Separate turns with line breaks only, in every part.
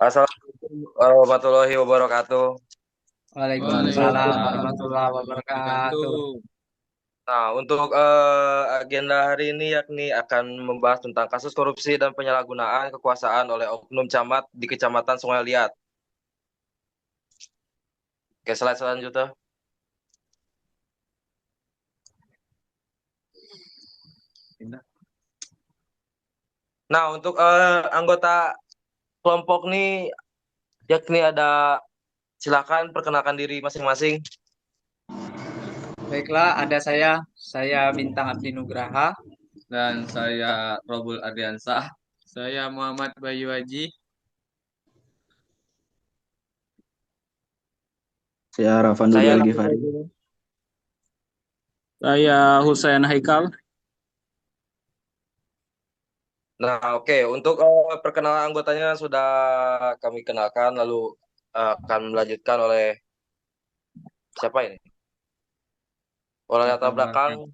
Assalamualaikum warahmatullahi wabarakatuh.
Waalaikumsalam
Waalaikumsalam
warahmatullahi
warahmatullahi
wabarakatuh.
wabarakatuh.
Nah, untuk agenda hari ini yakni akan membahas tentang kasus korupsi dan penyalahgunaan kekuasaan oleh oknum camat di Kecamatan Sungai Liat. Oke, slide selanjutnya. Nah, untuk anggota kelompok nih yakni ada, silakan perkenalkan diri masing-masing.
Baiklah, ada saya Bintang Abdi Nugraha.
Dan saya Robul Ardiansah. Saya Muhammad Bayu Haji.
Saya Rafan Dudi
Saya
Al-Ghifari.
Saya Husain Haikal.
Nah, oke. Untuk perkenalan anggotanya sudah kami kenalkan, lalu akan melanjutkan oleh siapa ini? Oleh latar belakang.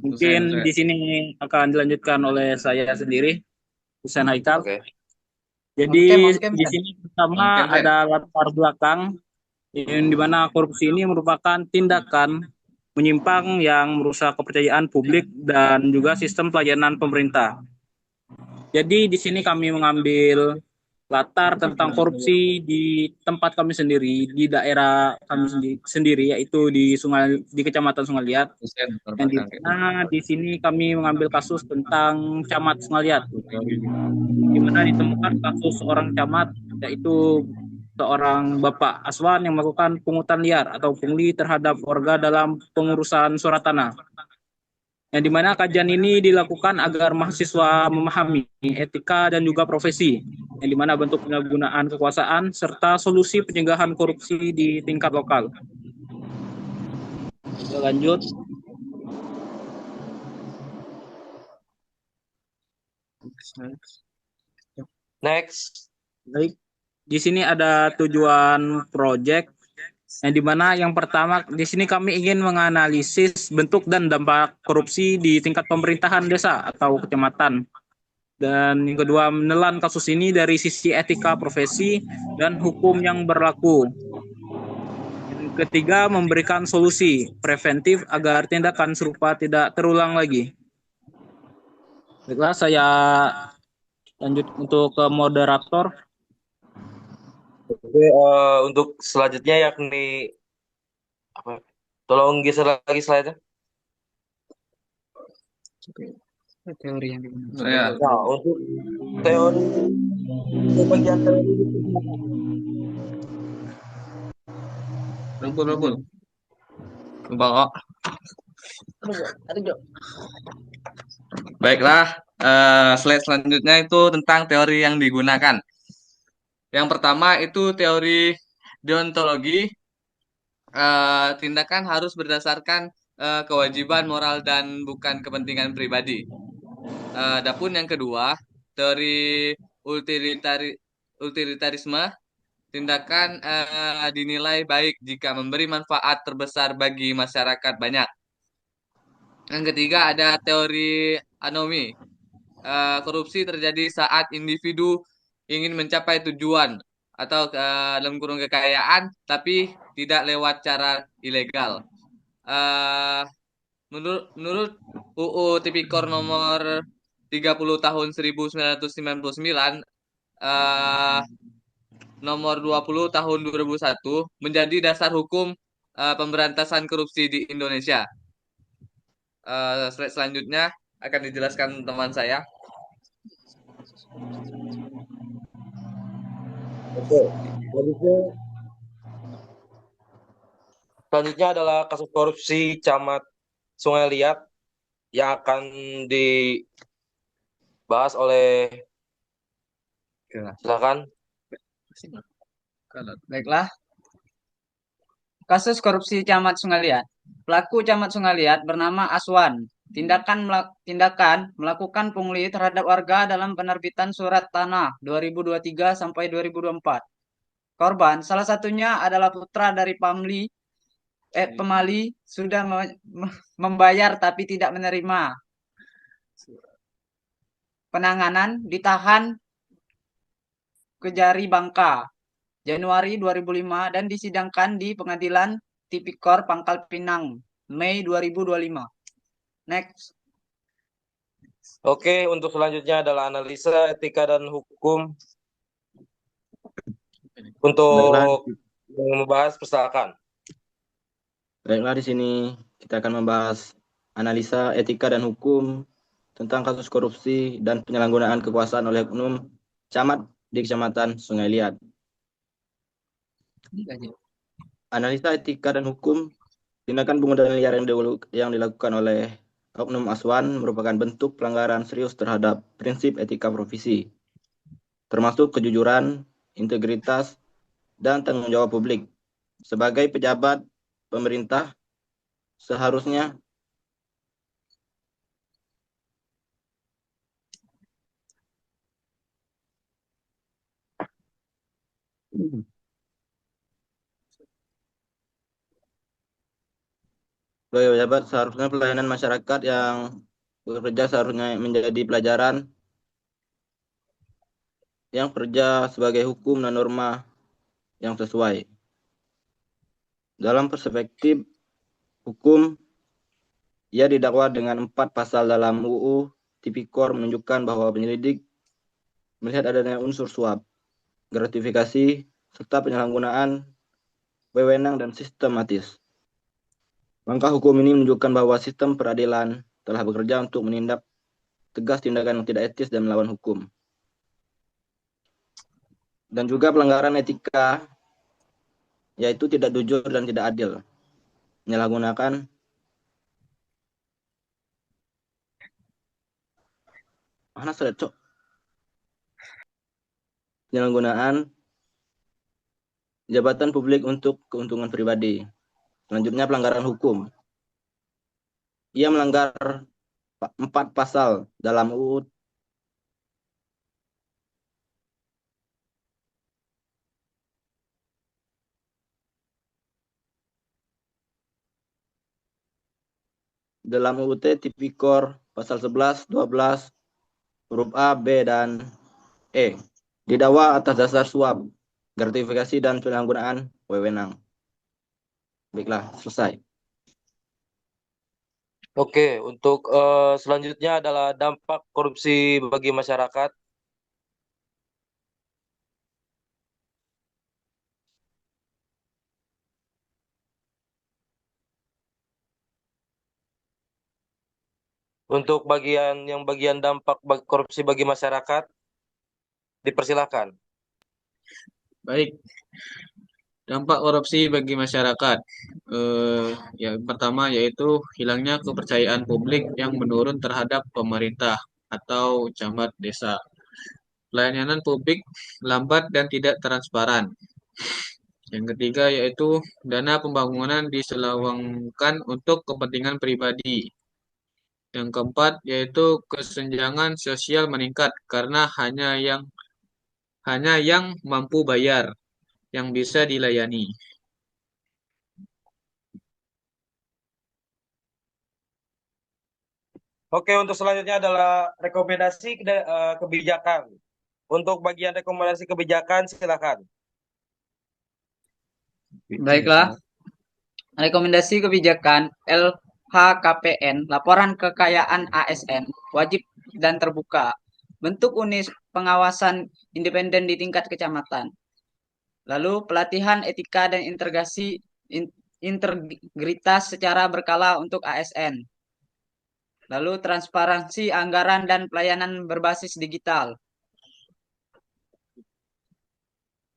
Mungkin di sini akan dilanjutkan oleh saya sendiri, Husain Haikal.
Oke.
Jadi
Mungkin,
di sini pertama ada latar belakang yang dimana korupsi ini merupakan tindakan menyimpang yang merusak kepercayaan publik dan juga sistem pelayanan pemerintah. Jadi di sini kami mengambil latar tentang korupsi di tempat kami sendiri, di daerah kami sendiri, yaitu di Kecamatan Sungai Liat. Dan di sini kami mengambil kasus tentang camat Sungai Liat, di mana ditemukan kasus seorang camat, yaitu seorang Bapak Aswan yang melakukan pungutan liar atau pungli terhadap warga dalam pengurusan surat tanah. Yang dimana kajian ini dilakukan agar mahasiswa memahami etika dan juga profesi, yang dimana bentuk penyalahgunaan kekuasaan serta solusi pencegahan korupsi di tingkat lokal. Kita lanjut.
Next.
Baik, di sini ada tujuan proyek yang dimana yang pertama di sini kami ingin menganalisis bentuk dan dampak korupsi di tingkat pemerintahan desa atau kecamatan. Dan yang kedua, menelan kasus ini dari sisi etika profesi dan hukum yang berlaku. Yang ketiga, memberikan solusi preventif agar tindakan serupa tidak terulang lagi. Baiklah, saya lanjut untuk ke moderator.
Oke, untuk selanjutnya yakni apa? Tolong geser lagi slide-nya.
Teori yang
Saya.
Nah, untuk teori, untuk bagian teori
Robul. Bawa. Baiklah, slide selanjutnya itu tentang teori yang digunakan. Yang pertama itu teori deontologi. Tindakan harus berdasarkan kewajiban moral dan bukan kepentingan pribadi. Adapun yang kedua, teori utilitarisme, tindakan dinilai baik jika memberi manfaat terbesar bagi masyarakat banyak. Yang ketiga ada teori anomi. Korupsi terjadi saat individu ingin mencapai tujuan atau dalam kurung kekayaan, tapi tidak lewat cara ilegal. Eh, menurut UU Tipikor nomor 30 tahun 1999, eh, nomor 20 tahun 2001 menjadi dasar hukum pemberantasan korupsi di Indonesia. Slide selanjutnya akan dijelaskan teman saya.
Oke. Selanjutnya adalah kasus korupsi Camat Sungai Liat yang akan dibahas oleh, silakan.
Baiklah, kasus korupsi Camat Sungai Liat. Pelaku Camat Sungai Liat bernama Aswan. Tindakan melakukan pungli terhadap warga dalam penerbitan surat tanah 2023 sampai 2024. Korban salah satunya adalah putra dari pemali sudah membayar tapi tidak menerima penanganan, ditahan Kejari Bangka, Januari 2005 dan disidangkan di Pengadilan Tipikor Pangkal Pinang, Mei 2025. Next.
Oke, untuk selanjutnya adalah analisa etika dan hukum. Untuk membahas, persilakan.
Baiklah, di sini kita akan membahas analisa etika dan hukum tentang kasus korupsi dan penyalahgunaan kekuasaan oleh oknum camat di Kecamatan Sungai Liat. Analisa etika dan hukum tindakan penggunaan liar yang dilakukan oleh oknum Aswan merupakan bentuk pelanggaran serius terhadap prinsip etika profesi, termasuk kejujuran, integritas, dan tanggung jawab publik. Sebagai pejabat pemerintah, seharusnya pelayanan masyarakat yang bekerja seharusnya menjadi pelajaran yang kerja sebagai hukum dan norma yang sesuai. Dalam perspektif hukum, ia didakwa dengan 4 pasal dalam UU Tipikor menunjukkan bahwa penyelidik melihat adanya unsur suap, gratifikasi, serta penyalahgunaan wewenang dan sistematis. Langkah hukum ini menunjukkan bahwa sistem peradilan telah bekerja untuk menindak tegas tindakan yang tidak etis dan melawan hukum. Dan juga pelanggaran etika, yaitu tidak jujur dan tidak adil, menyalahgunakan penyalahgunaan jabatan publik untuk keuntungan pribadi. Selanjutnya, pelanggaran hukum. Ia melanggar 4 pasal dalam UU Tipikor pasal 11, 12, huruf A, B, dan E. Didakwa atas dasar suap, gratifikasi, dan penyalahgunaan wewenang. Baiklah, selesai.
Oke, untuk selanjutnya adalah dampak korupsi bagi masyarakat. Untuk bagian dampak korupsi bagi masyarakat, dipersilakan.
Baik, dampak korupsi bagi masyarakat. Yang pertama yaitu hilangnya kepercayaan publik yang menurun terhadap pemerintah atau camat desa. Pelayanan publik lambat dan tidak transparan. Yang ketiga yaitu dana pembangunan diselewengkan untuk kepentingan pribadi. Yang keempat yaitu kesenjangan sosial meningkat karena hanya yang mampu bayar yang bisa dilayani.
Oke, untuk selanjutnya adalah rekomendasi kebijakan. Untuk bagian rekomendasi kebijakan, silakan.
Baiklah. Rekomendasi kebijakan LHKPN, laporan kekayaan ASN, wajib dan terbuka. Bentuk unit pengawasan independen di tingkat kecamatan. Lalu pelatihan etika dan integritas secara berkala untuk ASN. Lalu transparansi anggaran dan pelayanan berbasis digital.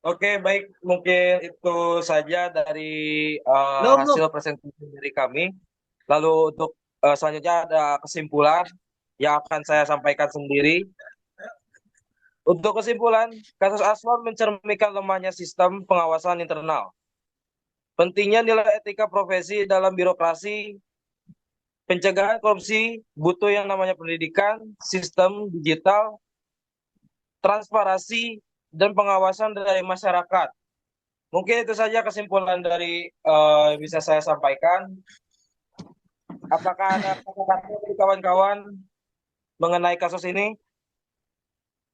Oke, baik. Mungkin itu saja dari hasil presentasi dari kami. Lalu untuk selanjutnya ada kesimpulan yang akan saya sampaikan sendiri. Untuk kesimpulan, kasus Aswan mencerminkan lemahnya sistem pengawasan internal. Pentingnya nilai etika profesi dalam birokrasi, pencegahan korupsi, butuh yang namanya pendidikan, sistem digital, transparansi, dan pengawasan dari masyarakat. Mungkin itu saja kesimpulan dari bisa saya sampaikan. Apakah ada kata-kata dari kawan-kawan mengenai kasus ini?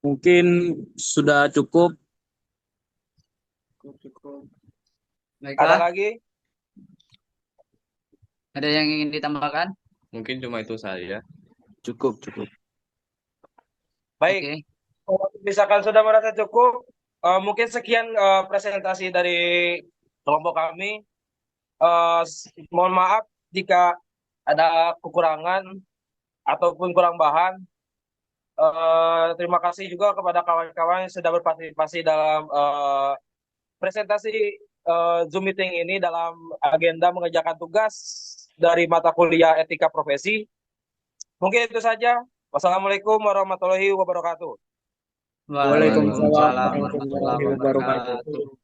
Mungkin sudah cukup
Ada
Baiklah,
lagi?
ada yang ingin ditambahkan?
Mungkin cuma itu saja.
Cukup, cukup.
Baik,
Oke.
kalau misalkan sudah merasa cukup, mungkin sekian presentasi dari kelompok kami. Mohon maaf jika ada kekurangan ataupun kurang bahan. Terima kasih juga kepada kawan-kawan yang sudah berpartisipasi dalam presentasi Zoom meeting ini dalam agenda mengerjakan tugas dari mata kuliah etika profesi. Mungkin itu saja. Wassalamualaikum warahmatullahi wabarakatuh.
Waalaikumsalam
Waalaikumsalam
warahmatullahi
warahmatullahi
wabarakatuh.
wabarakatuh.